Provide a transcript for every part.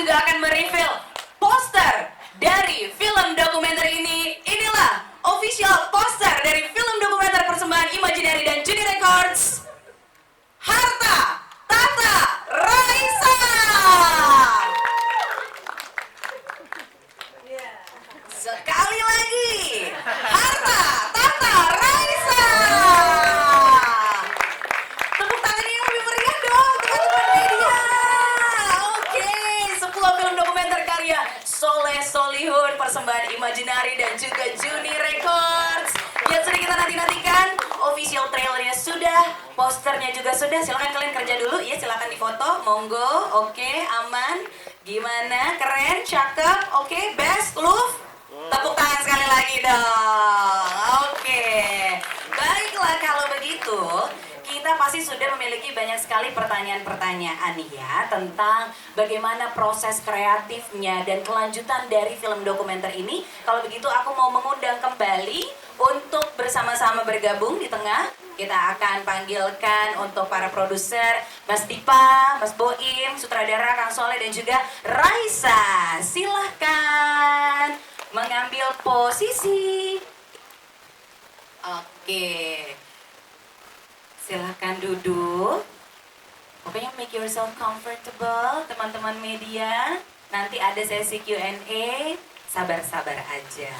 juga akan mereveal poster dari film dokumenter ini. Inilah official poster dari film dokumenter persembahan Imaginary dan Juni Records. Harta Tata Raisa. Sekali lagi, Harta Tata Raisa. Tepuk tangan yang lebih meriah dong, teman-teman media. Oke, sebuah film dokumenter karya Soleh Solihun, persembahan Imaginary dan juga Juni Records. Yang sering kita nanti-nantikan, official trailernya sudah, posternya juga sudah. Silakan kalian kerja dulu, ya silakan difoto, monggo. Oke, aman. Gimana? Keren, cakep. Oke, best, love. Tepuk tangan sekali lagi dong. Oke. Baiklah kalau begitu, kita pasti sudah memiliki banyak sekali pertanyaan-pertanyaan ya tentang bagaimana proses kreatifnya dan kelanjutan dari film dokumenter ini. Kalau begitu aku mau mengundang kembali untuk bersama-sama bergabung di tengah. Kita akan panggilkan untuk para produser, Mas Dipa, Mas Boim, sutradara Kang Soleh dan juga Raisa. Silahkan mengambil posisi. Oke. Silahkan duduk. Pokoknya make yourself comfortable, teman-teman media. Nanti ada sesi Q&A. Sabar-sabar aja.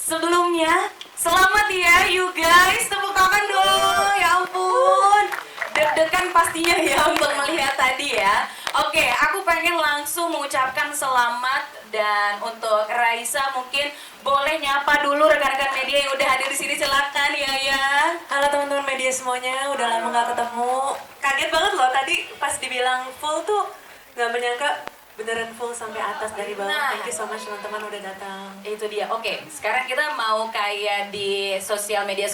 Sebelumnya, selamat ya you guys. Tepuk tangan dong. Ya ampun. Deg-degan pastinya ya untuk melihat tadi ya. Oke, aku pengen langsung mengucapkan selamat. Dan untuk Raisa mungkin boleh nyapa dulu rekan-rekan media yang udah hadir di sini, silakan ya. Halo teman-teman media semuanya, udah lama gak ketemu. Kaget banget loh tadi pas dibilang full tuh, nggak menyangka beneran full sampai atas dari bawah. Nah. Thank you so much teman-teman udah datang. Itu dia. Oke, sekarang kita mau kayak di sosial media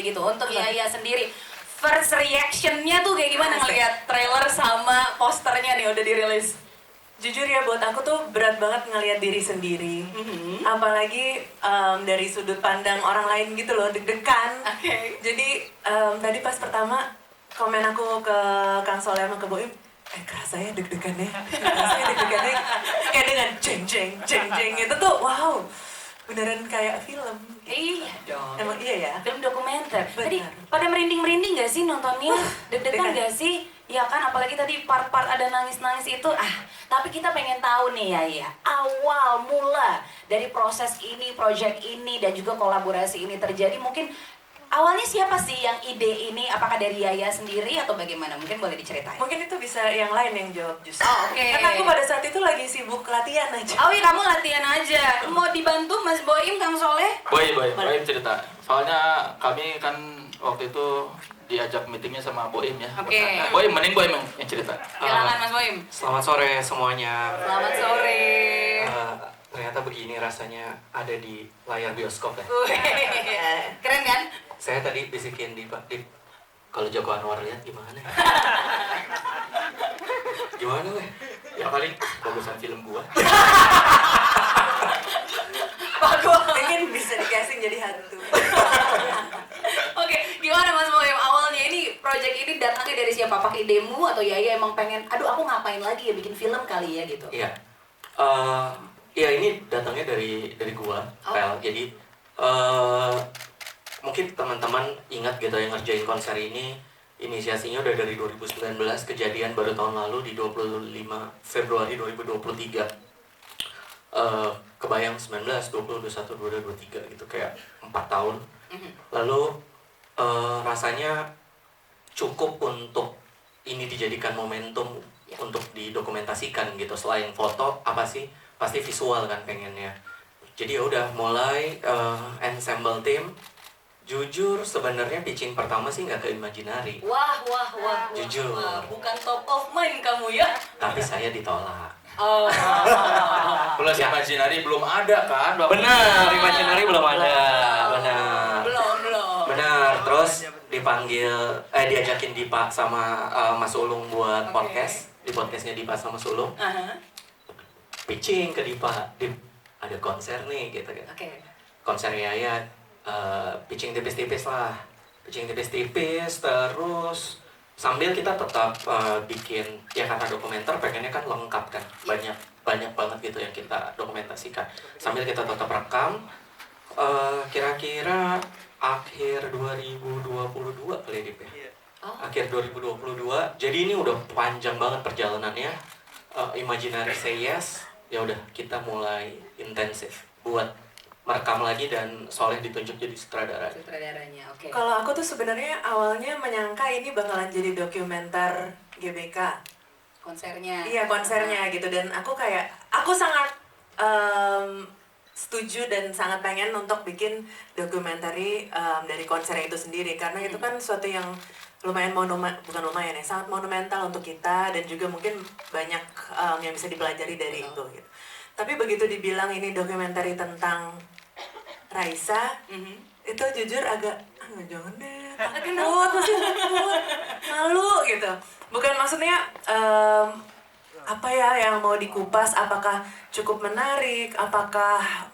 gitu. Untuk Yaya sendiri, first reaction-nya tuh kayak gimana ngeliat trailer sama posternya nih udah dirilis? Jujur ya buat aku tuh berat banget ngelihat diri sendiri. Apalagi dari sudut pandang orang lain gitu loh, deg-degan. Oke. Jadi tadi pas pertama komen aku ke Kang Soleh sama ke Boim, kerasa ya deg-degannya, kayak dengan jeng-jeng itu tuh wow, beneran kayak film. Iya dong. Emang iya ya? Film dokumenter. Tadi Benar. pada merinding-merinding gak sih nontonnya? Deg-degan deg-degan. gak sih? Ya kan, apalagi tadi part-part ada nangis-nangis itu. Tapi kita pengen tahu nih ya, awal mula dari proses ini, project ini, dan juga kolaborasi ini terjadi. Mungkin awalnya siapa sih yang ide ini? Apakah dari Yaya sendiri atau bagaimana? Mungkin boleh diceritain. Mungkin itu bisa yang lain yang jawab justru. Oh, oke. Karena aku pada saat itu lagi sibuk latihan aja. Oh iya, kamu latihan aja. Mau dibantu Mas Boim, Kang Soleh? Boy cerita. Soalnya kami kan waktu itu diajak meetingnya sama Boim ya. Oke. Boim, mending Boim yang cerita. Silakan Mas Boim. Selamat sore semuanya. Selamat sore. Ternyata begini rasanya ada di layar bioskop ya. Keren kan? Saya tadi bisikin di kalau Joko Anwar lihat gimana? Gimana weh? Ya kali bagusan film gua. Bagus. Mungkin bisa dikasih jadi hantu. Oke, gimana Mas Boim? Awalnya ini project ini datangnya dari siapa? Pakai demo atau Yaya emang pengen, aduh aku ngapain lagi ya bikin film kali ya gitu? Iya. Iya ini datangnya dari gua, Pel. Jadi mungkin teman-teman ingat gitu yang ngerjain konser ini, inisiasinya udah dari 2019, kejadian baru tahun lalu di 25 Februari 2023. Kebayang 19, 20, 21, 22, 23 gitu, kayak 4 tahun. Lalu rasanya cukup untuk ini dijadikan momentum untuk didokumentasikan gitu. Selain foto, apa sih? Pasti visual kan pengennya. Jadi ya udah mulai ensemble team. Jujur sebenarnya pitching pertama sih nggak ke Imaginary. Wah. Jujur. Wah, bukan top of mind kamu ya? Tapi saya ditolak. Oh. Plus Imaginary belum ada kan? Benar, Imaginary belum ada. Benar. Belum. Benar, terus diajakin Dipa sama Mas Ulung buat podcast. Di podcastnya Dipa sama Mas Ulung. Pitching ke Dipa, Dip, ada konser nih gitu kan. Oke. Konser Yaya, pitching tipis-tipis lah. Pitching tipis-tipis, terus sambil kita tetap bikin, ya karena dokumenter pengennya kan lengkap kan. Banyak banyak banget gitu yang kita dokumentasikan sambil kita tetap rekam. Kira-kira akhir 2022 kali Dip ya. Akhir 2022. Jadi ini udah panjang banget perjalanannya. Imaginary Say Yes, ya udah kita mulai intensif buat merekam lagi dan Soleh ditunjuk jadi sutradara. Sutradaranya, oke. Kalau aku tuh sebenarnya awalnya menyangka ini bakalan jadi dokumenter GBK. Konsernya. Iya, konsernya gitu. Dan aku sangat setuju dan sangat pengen untuk bikin dokumentari dari konsernya itu sendiri. Karena itu kan suatu yang lumayan bukan lumayan ya, sangat monumental untuk kita dan juga mungkin banyak yang bisa dipelajari dari itu gitu. Tapi begitu dibilang ini dokumentari tentang Raisa, itu jujur agak jangan deh, takut, masih takut, malu gitu. Bukan maksudnya apa ya yang mau dikupas, apakah cukup menarik, apakah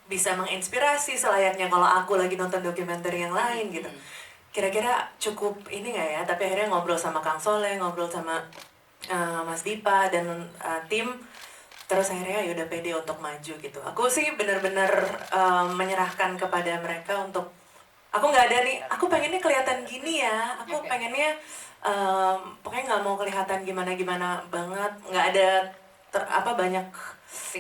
bisa menginspirasi selayaknya kalau aku lagi nonton dokumenter yang lain gitu. Kira-kira cukup ini nggak ya? Tapi akhirnya ngobrol sama Kang Soleh, ngobrol sama Mas Dipa dan tim, terus akhirnya ya udah pede untuk maju gitu. Aku sih benar-benar menyerahkan kepada mereka untuk, aku nggak ada nih, aku pengennya kelihatan gini ya, aku pengennya pokoknya nggak mau kelihatan gimana-gimana banget, nggak ada banyak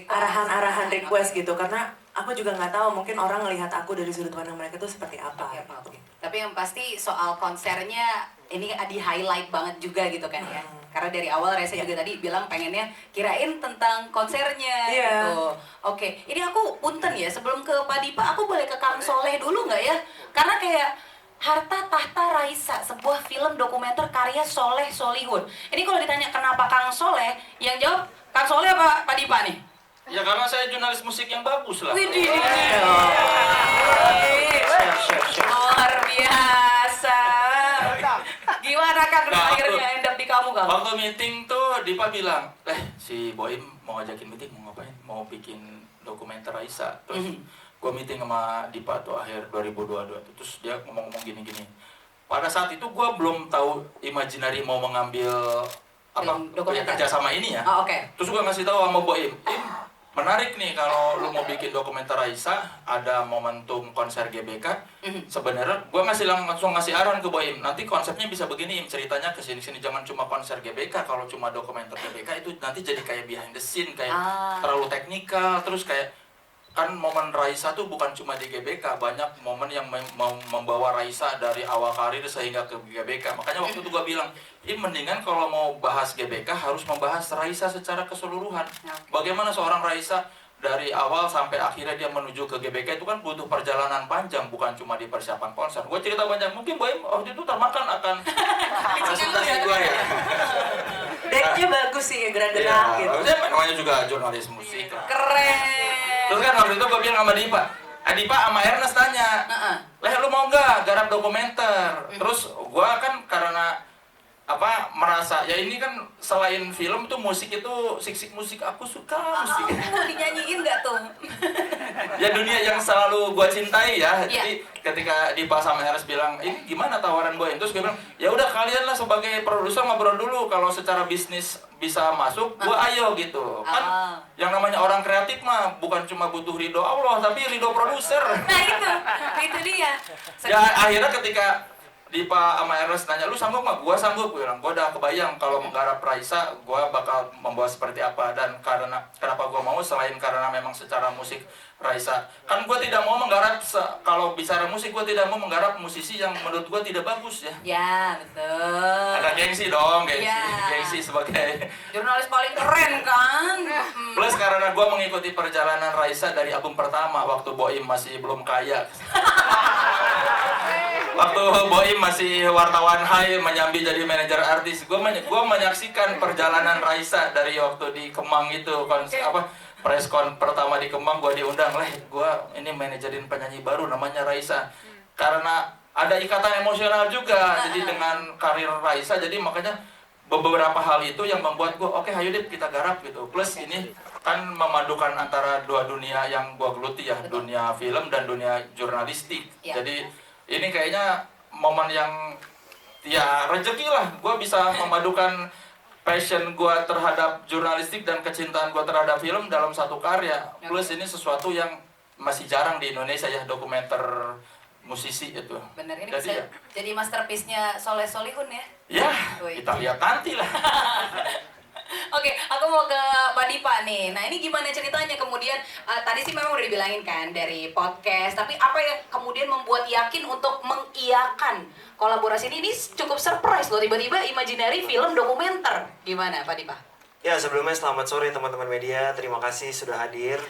arahan-arahan request gitu, karena aku juga nggak tahu mungkin orang ngelihat aku dari sudut pandang mereka tuh seperti apa. Gitu. Tapi yang pasti soal konsernya ini di highlight banget juga gitu kan ya. Karena dari awal Raisa juga tadi bilang pengennya kirain tentang konsernya gitu. Oke, ini aku punten ya sebelum ke Pak Dipa, aku boleh ke Kang Soleh dulu nggak ya? Karena kayak Harta Tahta Raisa, sebuah film dokumenter karya Soleh Solihun. Ini kalau ditanya kenapa Kang Soleh, yang jawab Kang Soleh apa Pak Dipa nih? Ya karena saya jurnalis musik yang bagus lah. Widih. Luar biasa. Gimana Kang akhirnya end up di kamu Kang? Waktu meeting tuh Dipa bilang, si Boim mau ngajakin meeting, mau ngapain? Mau bikin dokumenter Raisa. Terus gue meeting sama Dipa tuh akhir 2022 tuh. Terus dia ngomong-ngomong gini-gini. Pada saat itu gue belum tahu Imaginary mau mengambil kerja sama ini ya. Terus gue ngasih tahu sama Boim, menarik nih kalau lu mau bikin dokumenter Raisa, ada momentum konser GBK. Sebenarnya gue langsung ngasih arahan ke Boim, nanti konsepnya bisa begini, ceritanya kesini-sini, jangan cuma konser GBK. Kalau cuma dokumenter GBK itu nanti jadi kayak behind the scene, kayak terlalu teknikal. Terus kayak kan momen Raisa tuh bukan cuma di GBK, banyak momen yang membawa Raisa dari awal karir sehingga ke GBK. Makanya waktu itu gue bilang, mendingan kalau mau bahas GBK harus membahas Raisa secara keseluruhan. Bagaimana seorang Raisa dari awal sampai akhirnya dia menuju ke GBK itu kan butuh perjalanan panjang, bukan cuma di persiapan konser. Gue cerita banyak, mungkin Boim waktu itu termakan akan presentasi gue ya. Decknya bagus sih ya, gerak-gerak gitu. Namanya juga jurnalis musik lah. Keren. Terus kan waktu itu gue bilang sama Dipa, Dipa sama Ernest tanya, lu mau nggak garap dokumenter? Terus gue kan karena merasa ya ini kan selain film tuh musik itu sik musik, aku suka musik. Dinyanyiin nggak tuh? Ya dunia yang selalu gue cintai ya. Jadi ketika Dipa sama Ernest bilang ini gimana tawaran gue, terus gue bilang ya udah kalian lah sebagai produser ngobrol dulu, kalau secara bisnis bisa masuk gue ayo gitu. Kan yang namanya orang kreatif mah bukan cuma butuh ridho Allah tapi ridho produser. Nah itu dia. Ya akhirnya ketika Dipa sama Ernest nanya, lu sanggup nggak? Gua sanggup, gue bilang. Gua udah kebayang kalau menggarap Raisa, gua bakal membawa seperti apa. Dan kenapa gua mau, selain karena memang secara musik Raisa, kan gua tidak mau menggarap, kalau bicara musik, gua tidak mau menggarap musisi yang menurut gua tidak bagus ya. Ya, betul. Ada gengsi dong, gengsi sebagai jurnalis paling keren kan. Plus karena gua mengikuti perjalanan Raisa dari album pertama, waktu Boim masih belum kaya. Waktu Boim masih wartawan Hai menyambi jadi manajer artis, gue menyaksikan perjalanan Raisa dari waktu di Kemang itu, press con pertama di Kemang, gue diundang, gue ini manajerin penyanyi baru namanya Raisa. Karena ada ikatan emosional juga, jadi dengan karir Raisa, jadi makanya beberapa hal itu yang membuat gue, oke, ayo deh kita garap gitu. Plus ini kan memadukan antara dua dunia yang gue geluti ya, dunia film dan dunia jurnalistik. Jadi ini kayaknya momen yang ya rezeki lah, gue bisa memadukan passion gue terhadap jurnalistik dan kecintaan gue terhadap film dalam satu karya. Plus ini sesuatu yang masih jarang di Indonesia ya, dokumenter musisi itu. Bener, ini Jadi bisa ya, jadi masterpiece-nya Soleh Solihun ya. ya Wih. kita lihat nanti lah. Oke, aku mau ke Mbak Dipa nih. Nah, ini gimana ceritanya kemudian, tadi sih memang udah dibilangin kan dari podcast, tapi apa yang kemudian membuat yakin untuk mengiyakan kolaborasi ini? Ini cukup surprise loh, tiba-tiba Imaginary film dokumenter. Gimana Pak Dipa? Ya, sebelumnya selamat sore teman-teman media. Terima kasih sudah hadir.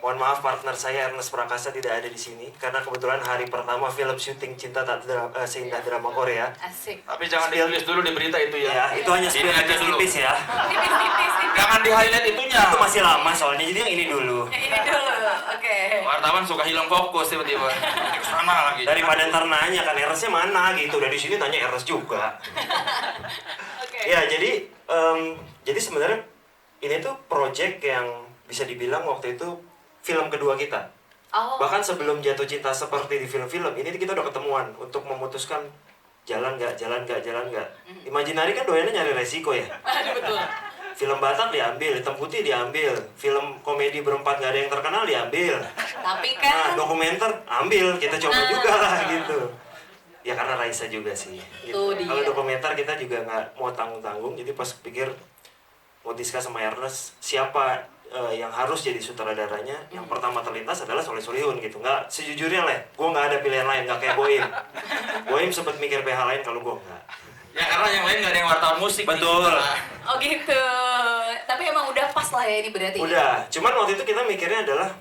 Mohon maaf partner saya Ernest Prakasa tidak ada di sini karena kebetulan hari pertama film syuting Cinta Tak Seindah Drama Korea. Asik. Tapi jangan ditulis dulu di berita itu ya. Ya, itu hanya Ini aja dulu. tipis ya. Tipis-tipis. Jangan di highlight itunya. Itu masih lama soalnya, jadi yang ini dulu. Ini dulu, oke. Wartawan suka hilang fokus tiba-tiba. Ke sana lagi. Daripada ntar nanya kan Ernestnya mana gitu, dari sini tanya Ernest juga. Oke. Ya, jadi sebenarnya ini tuh project yang bisa dibilang waktu itu film kedua kita. Oh. Bahkan sebelum Jatuh Cinta seperti di film-film, ini kita udah ketemuan untuk memutuskan jalan nggak. Imaginary kan doyannya nyari resiko ya. Aduh, betul. Film Batak diambil, Hitam Putih diambil, film komedi berempat nggak ada yang terkenal diambil. Tapi Nah, kan dokumenter ambil, kita coba Nah. juga lah gitu. Ya karena Raisa juga sih. Gitu. Tuh dia. Kalau dokumenter kita juga nggak mau tanggung-tanggung, jadi pas pikir mau discuss sama Ernest siapa yang harus jadi sutradaranya, yang pertama terlintas adalah Soleh Solihun gitu. Nggak, sejujurnya lah, gue nggak ada pilihan lain, nggak kayak Boim. Boim sempat mikir PH lain, kalau gue nggak. Ya karena yang lain nggak ada yang wartawan musik. Betul. oh gitu. Tapi emang udah pas lah ya ini berarti. Udah, cuman waktu itu kita mikirnya adalah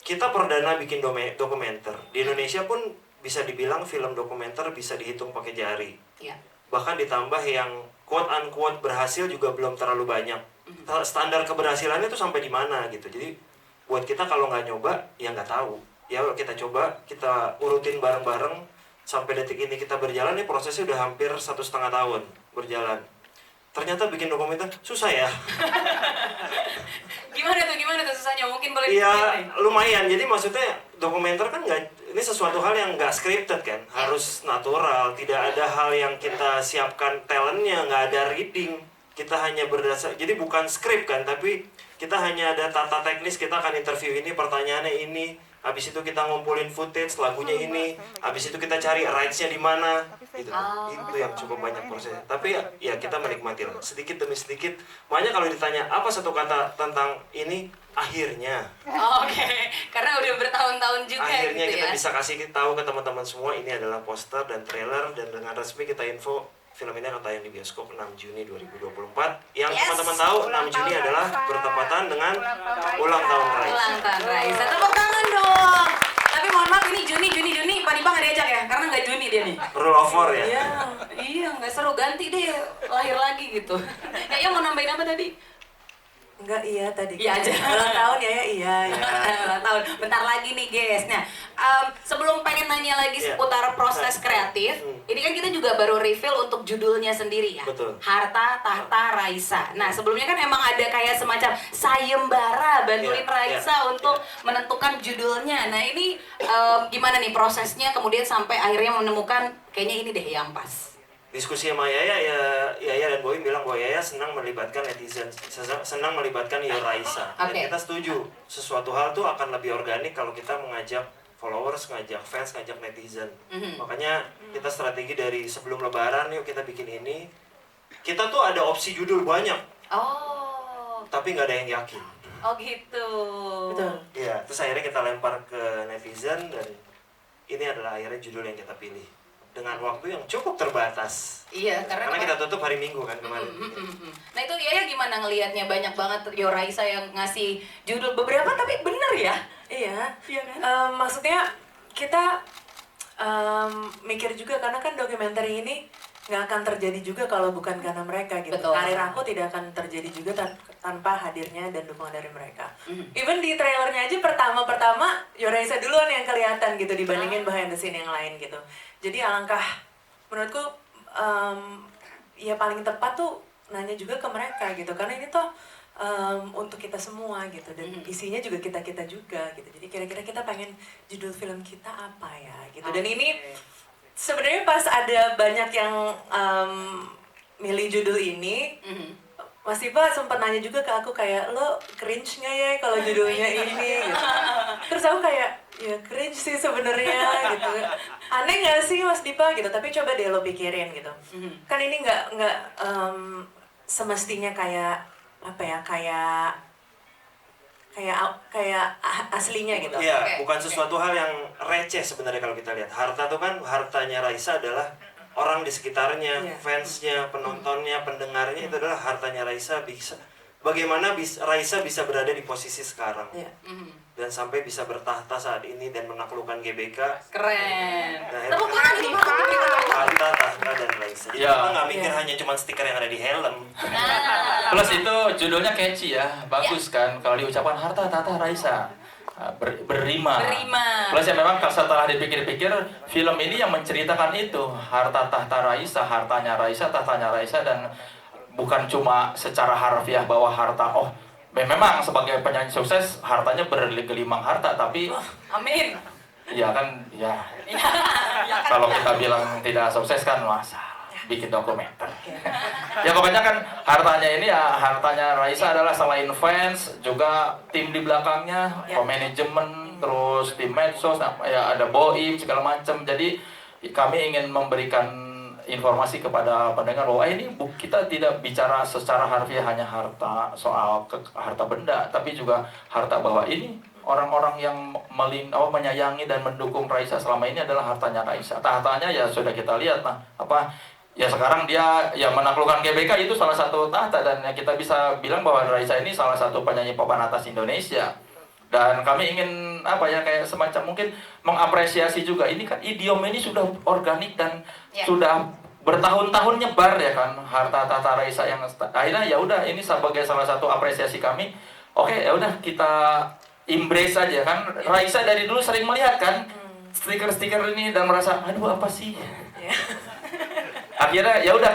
kita perdana bikin dokumenter. Di Indonesia pun bisa dibilang film dokumenter bisa dihitung pakai jari. Iya. Bahkan ditambah yang quote unquote berhasil juga belum terlalu banyak. Standar keberhasilannya tuh sampai di mana gitu. Jadi buat kita kalau nggak nyoba ya nggak tahu. Ya kita coba, kita urutin bareng-bareng sampai detik ini kita berjalan, nih prosesnya udah hampir 1,5 tahun berjalan. Ternyata bikin dokumenter susah ya. Gimana tuh susahnya? Mungkin boleh Iya diceritain. lumayan. Jadi maksudnya dokumenter kan nggak, ini sesuatu hal yang nggak scripted kan, harus natural. Tidak ada hal yang kita siapkan talentnya, nggak ada reading. Kita hanya berdasar, jadi bukan skrip kan, tapi kita hanya ada tata teknis. Kita akan interview ini, pertanyaannya ini, habis itu kita ngumpulin footage lagunya ini, habis itu kita cari rights-nya di mana gitu. Itu yang cukup banyak prosesnya, tapi ya kita menikmati lah sedikit demi sedikit. Makanya kalau ditanya apa satu kata tentang ini, akhirnya Oke, karena udah bertahun-tahun juga akhirnya gitu kita ya. bisa kasih tahu ke teman-teman semua ini adalah poster dan trailer, dan dengan resmi kita info film ini akan tayang di bioskop 6 Juni 2024. Yang Yes. teman-teman tahu 6 Juni adalah bertepatan dengan ulang tahun Raisa. Ulang tahun Raisa. Tepuk tangan dong. Tapi mohon maaf ini Juni, Pak Dipa nggak diajak ya? Karena nggak Juni dia nih. Rule of Four ya. Iya, nggak seru, ganti deh, lahir lagi gitu. Kayaknya mau nambahin apa tadi? Enggak, iya tadi. Iya aja. Ulang tahun ya, iya. Ulang tahun. Bentar lagi nih guys. Nah, sebelum pengen nanya lagi Iya. seputar proses kreatif, ini kan kita juga baru reveal untuk judulnya sendiri ya. Betul. Harta Tahta Raisa. Nah, sebelumnya kan emang ada kayak semacam sayembara bantuin Iya, Raisa iya, untuk menentukan judulnya. Nah, ini gimana nih prosesnya kemudian sampai akhirnya menemukan kayaknya ini deh yang pas. Diskusi sama Yaya dan Boy bilang bahwa Yaya senang melibatkan netizen, senang melibatkan Raisa. Dan Oke. kita setuju, sesuatu hal tuh akan lebih organik kalau kita mengajak followers, ngajak fans, ngajak netizen. Makanya kita strategi dari sebelum lebaran, yuk kita bikin ini. Kita tuh ada opsi judul banyak, Oh. tapi nggak ada yang yakin. Oh gitu. Betul. Iya, terus akhirnya kita lempar ke netizen dan ini adalah akhirnya judul yang kita pilih. Dengan waktu yang cukup terbatas. Iya, karena Kita tutup hari Minggu kan kemarin. Nah itu Yaya gimana ngelihatnya, banyak banget Raisa yang ngasih judul beberapa tapi bener ya? Iya. Iya kan? Maksudnya kita mikir juga karena kan dokumenter ini nggak akan terjadi juga kalau bukan karena mereka gitu. Betul. Karir aku tidak akan terjadi juga tanpa hadirnya dan dukungan dari mereka. Even di trailernya aja pertama-pertama Yoraisa duluan yang kelihatan gitu dibandingin behind the scene yang lain gitu. Jadi alangkah menurutku ya paling tepat tuh nanya juga ke mereka gitu, karena ini tuh untuk kita semua gitu, dan isinya juga kita juga gitu. Jadi kira-kira kita pengen judul film kita apa ya gitu. Dan ini sebenarnya pas ada banyak yang milih judul ini, Mas Dipa sempat nanya juga ke aku kayak, lo cringe nggak ya kalau judulnya ini? Gitu. Terus aku kayak, ya cringe sih sebenarnya gitu. Aneh nggak sih Mas Dipa gitu? Tapi coba deh lo pikirin gitu. Kan ini nggak semestinya kayak apa ya, kayak aslinya gitu. Iya, bukan sesuatu hal yang receh sebenarnya kalau kita lihat. Harta tuh kan, hartanya Raisa adalah orang di sekitarnya, Iya. fansnya, penontonnya, pendengarnya, itu adalah hartanya Raisa. Bagaimana Raisa bisa berada di posisi sekarang Iya. dan sampai bisa bertahta saat ini dan menaklukkan GBK. Keren. Nah, Tepuk tangan itu patut diberikan. Harta, tahta, dan Raisa. Jadi Ya. kita nggak mikir Iya. hanya cuma stiker yang ada di helm. Plus itu judulnya catchy ya, bagus kan kalau diucapkan harta tahta Raisa. Berrima. Plus ya memang setelah dipikir-pikir film ini yang menceritakan itu harta tahta Raisa, hartanya Raisa, tahtanya Raisa, dan bukan cuma secara harfiah bahwa harta memang sebagai penyanyi sukses hartanya bergelimang harta, tapi Amin. ya kan kalau kita bilang tidak sukses kan masa bikin dokumenter. Ya pokoknya kan hartanya ini ya hartanya Raisa adalah selain fans juga tim di belakangnya, manajemen, terus tim medsos, ya ada Boim segala macam. Jadi kami ingin memberikan informasi kepada pendengar bahwa ini kita tidak bicara secara harfiah hanya harta soal harta benda, tapi juga harta bahwa ini orang-orang yang menyayangi dan mendukung Raisa selama ini adalah hartanya Raisa. Tahtanya ya sudah kita lihat ya sekarang dia ya menaklukkan GBK itu salah satu tahta, dan ya kita bisa bilang bahwa Raisa ini salah satu penyanyi papan atas Indonesia. Dan kami ingin kayak semacam mungkin mengapresiasi juga, ini kan idiom ini sudah organik dan sudah bertahun-tahun nyebar ya kan, harta tahta Raisa, yang akhirnya ya udah ini sebagai salah satu apresiasi kami. Oke, ya udah kita embrace aja kan. Raisa dari dulu sering melihat kan stiker-stiker ini dan merasa aduh apa sih. Akhirnya ya udah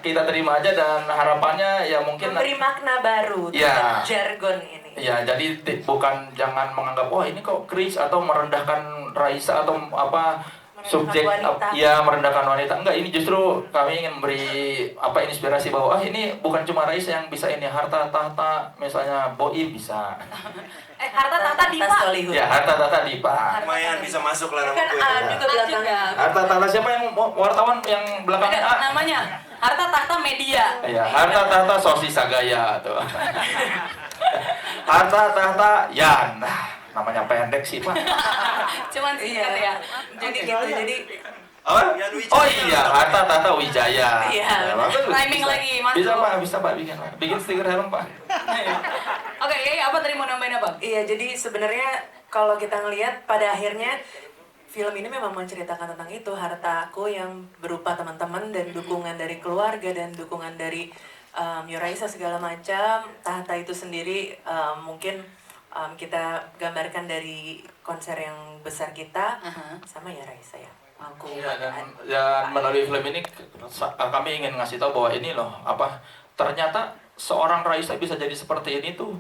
kita terima aja, dan harapannya ya mungkin Memberi makna baru Ya. terhadap jargon ini. ya jadi bukan jangan menganggap ini kok cringe atau merendahkan Raisa atau subjek wanita. ya merendahkan wanita. Enggak, ini justru kami ingin memberi inspirasi bahwa ini bukan cuma Raisa yang bisa ini, harta tahta misalnya Boim bisa. Harta tahta Dipa. Solihun. Ya harta tahta Dipa. Lumayan bisa masuk lah nama Kan gue. A itu. juga belakangnya. Harta tahta siapa yang wartawan yang belakangnya Ada A? namanya harta tahta media. Ya, harta tahta Sosi Sagaya tuh. Harta tahta Yan. Namanya pendek sih, Pak. Cuman singkat ya. Jadi gitu, jadi Yan Wijaya. Oh iya, harta tahta Wijaya. Iya, Ya, bagus, Timing bisa. lagi, masuk. Bisa Pak bikin stiker helm Pak. Oke, apa tadi mau nambahin apa? iya, jadi sebenarnya kalau kita ngelihat pada akhirnya film ini memang menceritakan tentang itu, hartaku yang berupa teman-teman dan dukungan dari keluarga dan dukungan dari Raisa segala macam. Tahta itu sendiri mungkin kita gambarkan dari konser yang besar kita sama ya Raisa ya. Aku Ya, dan melalui film ini kami ingin ngasih tahu bahwa ini loh ternyata seorang Raisa bisa jadi seperti ini tuh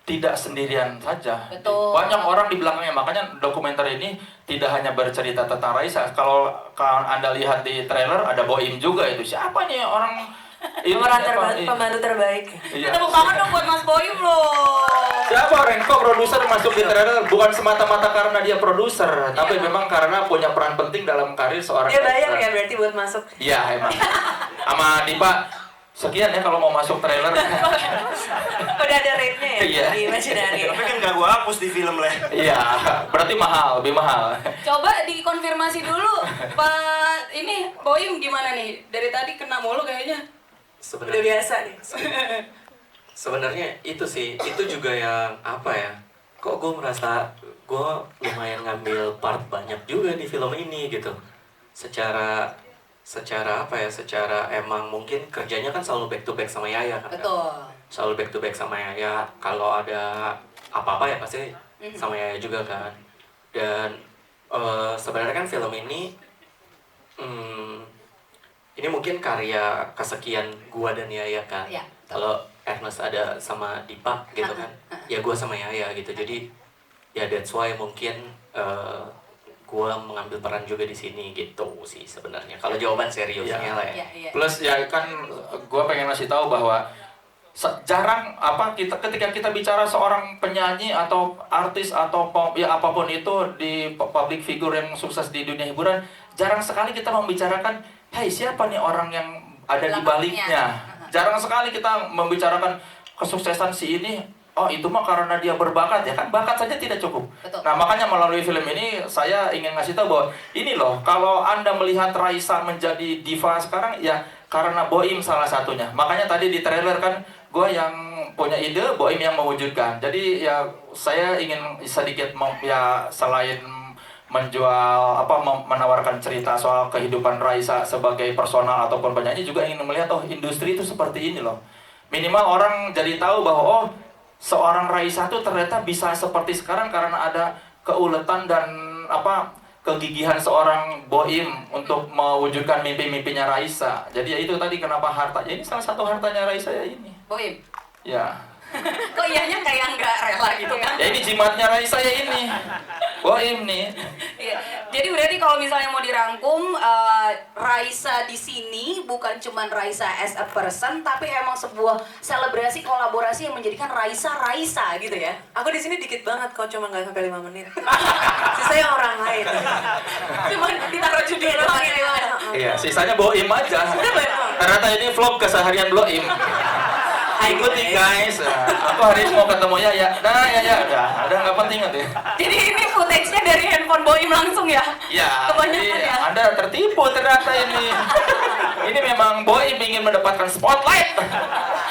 tidak sendirian saja. Betul. Banyak orang di belakangnya, makanya dokumenter ini tidak hanya bercerita tentang Raisa. Kalau Anda lihat di trailer ada Boim juga itu. Siapa nih orang ini pembantu terbaik. Iya. Tepuk tangan dong buat Mas Boim loh. Siapa Renko produser masuk di trailer bukan semata-mata karena dia produser, tapi memang karena punya peran penting dalam karir seorang Dia bayar Raisa. ya berarti buat masuk. Iya emang. Sama Dipa sekian ya kalau mau masuk trailer. Udah ada rate-nya ya Iya. di Imaginary. Tapi kan gak gue hapus di film lah. Iya, berarti mahal, lebih mahal. Coba dikonfirmasi dulu, Pak ini Boim gimana nih? Dari tadi kena mulu kayaknya. Udah Sebenarnya biasa nih. sebenarnya itu sih, itu juga yang kok gue merasa gue lumayan ngambil part banyak juga di film ini gitu. Secara secara emang mungkin kerjanya kan selalu back to back sama Yaya kan. Betul. Selalu back to back sama Yaya. Kalau ada apa-apa ya pasti sama Yaya juga kan. Dan sebenarnya kan film ini ini mungkin karya kesekian gua dan Yaya kan. Ya. Kalau Ernest ada sama Dipa gitu kan, ya gua sama Yaya gitu. Jadi ya that's why mungkin gue mengambil peran juga di sini gitu sih sebenarnya. Kalau jawaban seriusnya Iya. lah ya. Iya. Plus ya kan gue pengen ngasih tahu bahwa jarang ketika kita bicara seorang penyanyi atau artis atau ya apapun itu di public figure yang sukses di dunia hiburan, jarang sekali kita membicarakan, hey siapa nih orang yang ada di baliknya. Jarang sekali kita membicarakan kesuksesan si ini. Oh itu mah karena dia berbakat ya kan, bakat saja tidak cukup. Betul. Nah makanya melalui film ini saya ingin ngasih tahu bahwa ini loh, kalau Anda melihat Raisa menjadi diva sekarang ya karena Boim salah satunya. Makanya tadi di trailer kan gue yang punya ide, Boim yang mewujudkan. Jadi ya saya ingin sedikit ya selain menjual menawarkan cerita soal kehidupan Raisa sebagai personal ataupun penyanyi, juga ingin melihat oh industri itu seperti ini loh. Minimal orang jadi tahu bahwa oh seorang Raisa tuh ternyata bisa seperti sekarang karena ada keuletan dan kegigihan seorang Boim untuk mewujudkan mimpi-mimpinya Raisa. Jadi ya itu tadi kenapa harta. Ya ini salah satu hartanya Raisa ya ini. Boim. Ya. Kok iyanya kayak nggak rela gitu kan? Ya ini jimatnya Raisa ya ini. Boim nih. Iya. Jadi berarti kalau misalnya mau dirangkum, Raisa di sini bukan cuma Raisa as a person, tapi emang sebuah selebrasi kolaborasi yang menjadikan Raisa gitu ya. Aku di sini dikit banget kok, cuma nggak sampai 5 menit. Sisanya orang lain. Cuma ditaruh judul doang ya. Iya, sisanya Boim aja. Ternyata ini vlog keseharian Boim. Ikuti guys. Aku hari ini mau ketemu ya. Nah ya. Ada nggak penting nanti. Jadi ini footage-nya dari handphone Boim langsung ya? Ya, Kebanyakan jadi ya? Anda tertipu ternyata ini. Ini memang Boim ingin mendapatkan spotlight.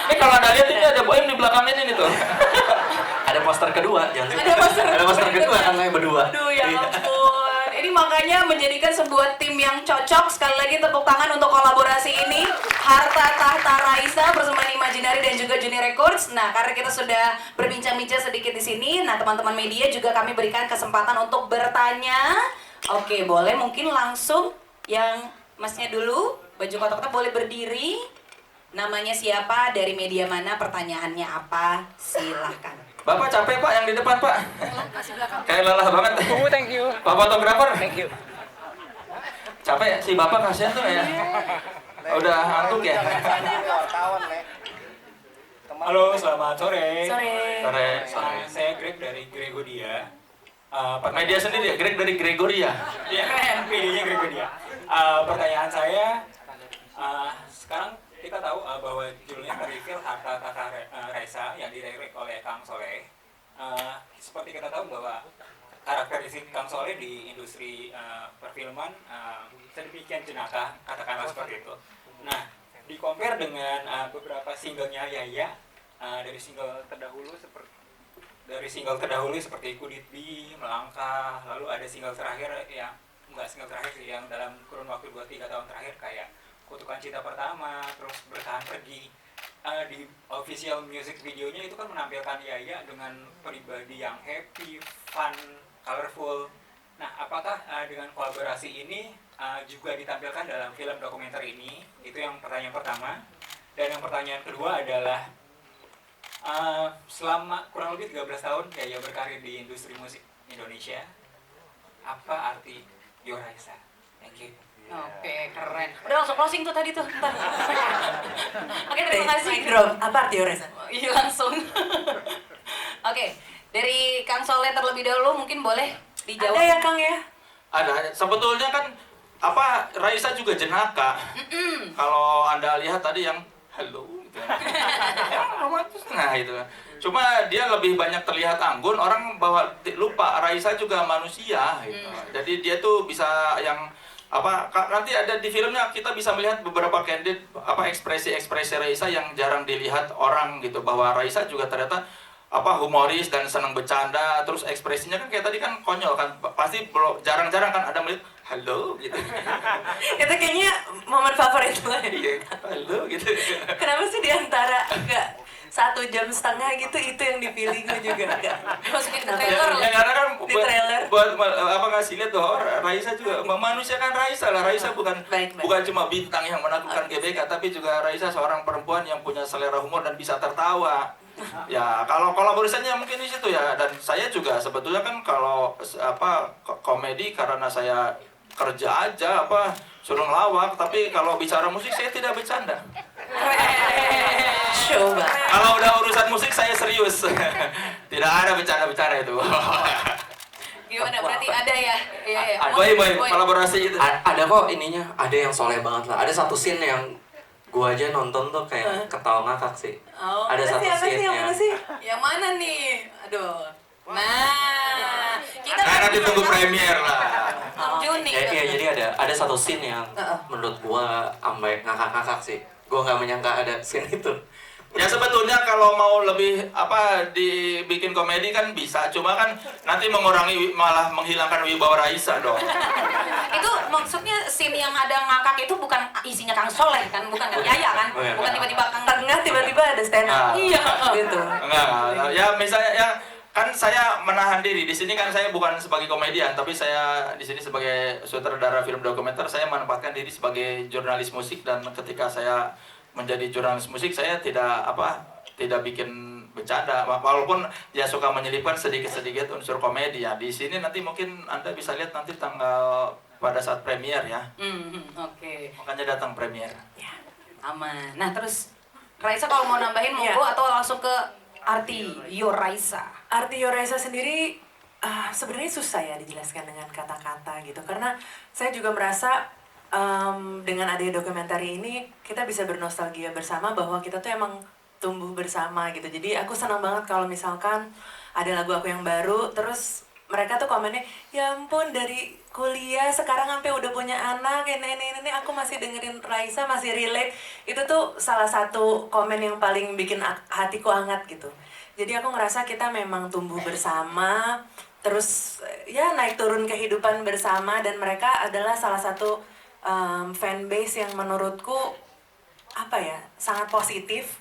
Ini kalau Anda lihat ini ada Boim di belakang ini tuh. Ada poster kedua, jangan Ada poster kedua kan yang berdua. Aduh ya ampun. Ini makanya menjadikan sebuah tim yang cocok. Sekali lagi tepuk tangan untuk kolaborasi ini. Harta Tahta Raisa bersama Imaginary dan juga Juni Records. Nah, karena kita sudah berbincang-bincang sedikit di sini, nah teman-teman media juga kami berikan kesempatan untuk bertanya. Oke, boleh mungkin langsung yang masnya dulu, baju kotak-kotak boleh berdiri. Namanya siapa, dari media mana, pertanyaannya apa, silahkan. Bapak capek Pak yang di depan Pak. Kasih belakang. Kayak lelah banget. Thank you. Pak fotografer. Thank you. Capek si Bapak kasihan tuh ya. Udah ngantuk ya. Halo, selamat sore. Sore. Saya Greg dari Gregoria. Media sendiri ya, Greg dari Gregoria. Iya, medianya Gregoria. Pertanyaan saya, sekarang kita tahu bahwa judulnya reveal Harta Tahta Raisa yang direct oleh Kang Soleh. Seperti kita tahu bahwa karakteristik Kang Soleh di industri perfilman sedemikian jenaka, katakanlah seperti itu. Nah, di-compare dengan beberapa singlenya Yaya dari single terdahulu seperti Could It Be, Melangkah, lalu ada single terakhir yang dalam kurun waktu 2-3 tahun terakhir kayak Kutukan Cinta Pertama, terus Bertahan Pergi. Di official music videonya itu kan menampilkan Yaya dengan pribadi yang happy, fun, colorful. Nah, apakah dengan kolaborasi ini juga ditampilkan dalam film dokumenter ini? Itu yang pertanyaan pertama. Dan yang pertanyaan kedua adalah selama kurang lebih 13 tahun Yaya berkarir di industri musik Indonesia, apa arti Yo Raisa? Thank you. Oke, keren. Udah langsung closing tuh tadi tuh. Bentar. Oke, terima kasih. Drop. Apa arti Oresa? Iya langsung. Oke, dari Kang Soleh terlebih dahulu mungkin boleh dijawab. Ada ya Kang ya? Ada. Sebetulnya kan Raisa juga jenaka. Kalau Anda lihat tadi yang halo gitu. Nah itu. Cuma dia lebih banyak terlihat anggun, orang lupa Raisa juga manusia gitu. Jadi dia tuh bisa yang nanti ada di filmnya kita bisa melihat beberapa candid ekspresi-ekspresi Raisa yang jarang dilihat orang gitu, bahwa Raisa juga ternyata humoris dan senang bercanda, terus ekspresinya kan kayak tadi kan konyol kan, pasti jarang-jarang kan ada melihat halo gitu. Itu kayaknya momen favorit lo. Iya, halo gitu. Kenapa sih diantara enggak 1,5 jam gitu itu yang dipilih gue juga enggak. Masukin ke Ya, trailer. karena kan Di trailer. buat ngasih lihat tuh Raisa juga memanusiakan Raisa lah. Raisa bukan Baik. cuma bintang yang menaklukkan GBK, tapi juga Raisa seorang perempuan yang punya selera humor dan bisa tertawa. Ya kalau kolaborasinya mungkin di situ ya, dan saya juga sebetulnya kan kalau komedi karena saya kerja aja suruh ngelawak, tapi kalau bicara musik saya tidak bercanda. Coba. Kalau udah urusan musik saya serius. Tidak ada bercanda-bercanda itu. Gimana berarti ada ya? Iya ya. Boy, kolaborasi itu. Ada kok ininya, ada yang soleh banget lah. Ada satu scene yang gua aja nonton tuh kayak ketawa ngakak sih. Oh, Ada satu scene yang yang mana sih? yang mana nih? Aduh. Nah, kita Karena ditunggu premier lah. 6 Juni. ya, jadi ada satu scene yang menurut gua sampai ngakak-ngakak sih. Gua nggak menyangka ada scene itu. Ya sebetulnya kalau mau lebih dibikin komedi kan bisa, cuma kan nanti mengurangi malah menghilangkan wibawa Raisa dong. Itu maksudnya scene yang ada ngakak itu bukan isinya Kang Soleh kan, bukan Kang Yaya kan, Oh, iya. bukan tiba-tiba Kang Tengah tiba-tiba ada stand Nah. up. Iya. Gitu. Enggak, ya misalnya ya kan saya menahan diri di sini kan, saya bukan sebagai komedian, tapi saya di sini sebagai sutradara film dokumenter. Saya menempatkan diri sebagai jurnalis musik, dan ketika saya menjadi jurnalis musik saya tidak bikin bercanda, walaupun ya suka menyelipkan sedikit-sedikit unsur komedi ya. Di sini nanti mungkin Anda bisa lihat nanti tanggal pada saat premier ya. Oke. Makanya datang premier. Aman. Nah, terus Raisa kalau mau nambahin monggo atau langsung ke arti Yo Raisa. Arti Yoraisa sendiri sebenarnya susah ya dijelaskan dengan kata-kata gitu, karena saya juga merasa dengan adanya dokumenter ini kita bisa bernostalgia bersama bahwa kita tuh emang tumbuh bersama gitu. Jadi aku senang banget kalau misalkan ada lagu aku yang baru, terus mereka tuh komennya, ya ampun dari kuliah sekarang sampai udah punya anak, ini aku masih dengerin Raisa, masih relate. Itu tuh salah satu komen yang paling bikin hatiku hangat gitu. Jadi aku ngerasa kita memang tumbuh bersama, terus ya naik turun kehidupan bersama, dan mereka adalah salah satu fanbase yang menurutku sangat positif.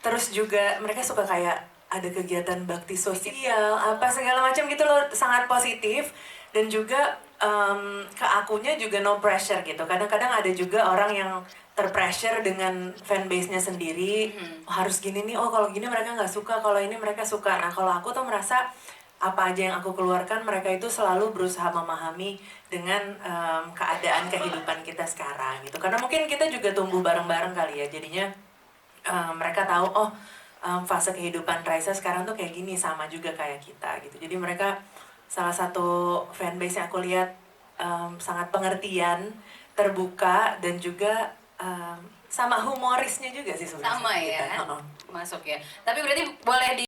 Terus juga mereka suka kayak ada kegiatan bakti sosial segala macam gitu loh, sangat positif. Dan juga ke akunya juga no pressure gitu. Kadang-kadang ada juga orang yang terpressure dengan fanbase-nya sendiri. Harus gini nih, kalau gini mereka nggak suka, kalau ini mereka suka. Nah kalau aku tuh merasa apa aja yang aku keluarkan, mereka itu selalu berusaha memahami dengan keadaan kehidupan kita sekarang gitu. Karena mungkin kita juga tumbuh bareng-bareng kali ya, jadinya mereka tahu fase kehidupan Raisa sekarang tuh kayak gini, sama juga kayak kita gitu. Jadi mereka salah satu fanbase yang aku lihat sangat pengertian, terbuka, dan juga sama humorisnya juga sih sebenarnya. Sama ya. Kita. Masuk ya. Tapi berarti boleh